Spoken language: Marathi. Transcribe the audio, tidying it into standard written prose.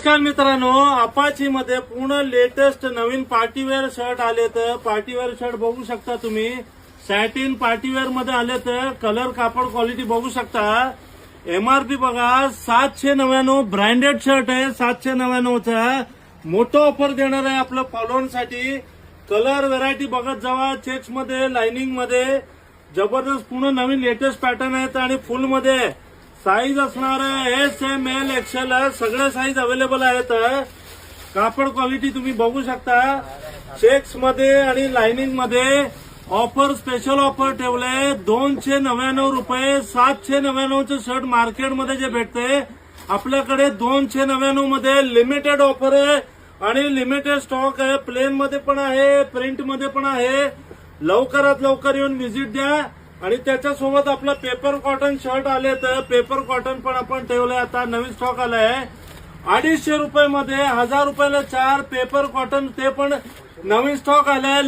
नमस्कार मित्रांनो, अपाची मध्ये पूर्ण लेटेस्ट नवीन पार्टीवेअर शर्ट आले तर पार्टीवेअर शर्ट बघू शकता तुम्ही. सॅटिन पार्टीवेअर मध्ये आले तर कलर कापड क्वालिटी बघू शकता. एमआरपी बघा 799. ब्रँडेड शर्ट आहे 799चा. मोठं ऑफर देणार आहे आपलं फॉलोअर्ससाठी. कलर व्हरायटी बघत जावा. चेक्स मध्ये, लाइनिंग मध्ये जबरदस्त पूर्ण नवीन लेटेस्ट पॅटर्न आहेत आणि फुल मध्ये साईज असणार आहे SML XL सगळे साईज अवेलेबल आहेत. कापड क्वालिटी तुम्ही बघू शकता. चेक्स मध्ये आणि लाइनिंग मध्ये ऑफर, स्पेशल ऑफर ठेवले. 299 रुपये. 799चं शर्ट मार्केटमध्ये जे भेटते आपल्याकडे 299 मध्ये लिमिटेड ऑफर आहे आणि लिमिटेड स्टॉक आहे. प्लेन मध्ये पण आहे, प्रिंट मध्ये पण आहे. लवकरात लवकर येऊन व्हिजिट द्या. आणि त्याच्यासोबत आपलं पेपर कॉटन शर्ट आले तर पेपर कॉटन पण आपण ठेवलंय. आता नवीन स्टॉक आलाय 250 रुपये मध्ये. 1000 रुपयाला 4 पेपर कॉटन, ते पण नवीन स्टॉक आलाय.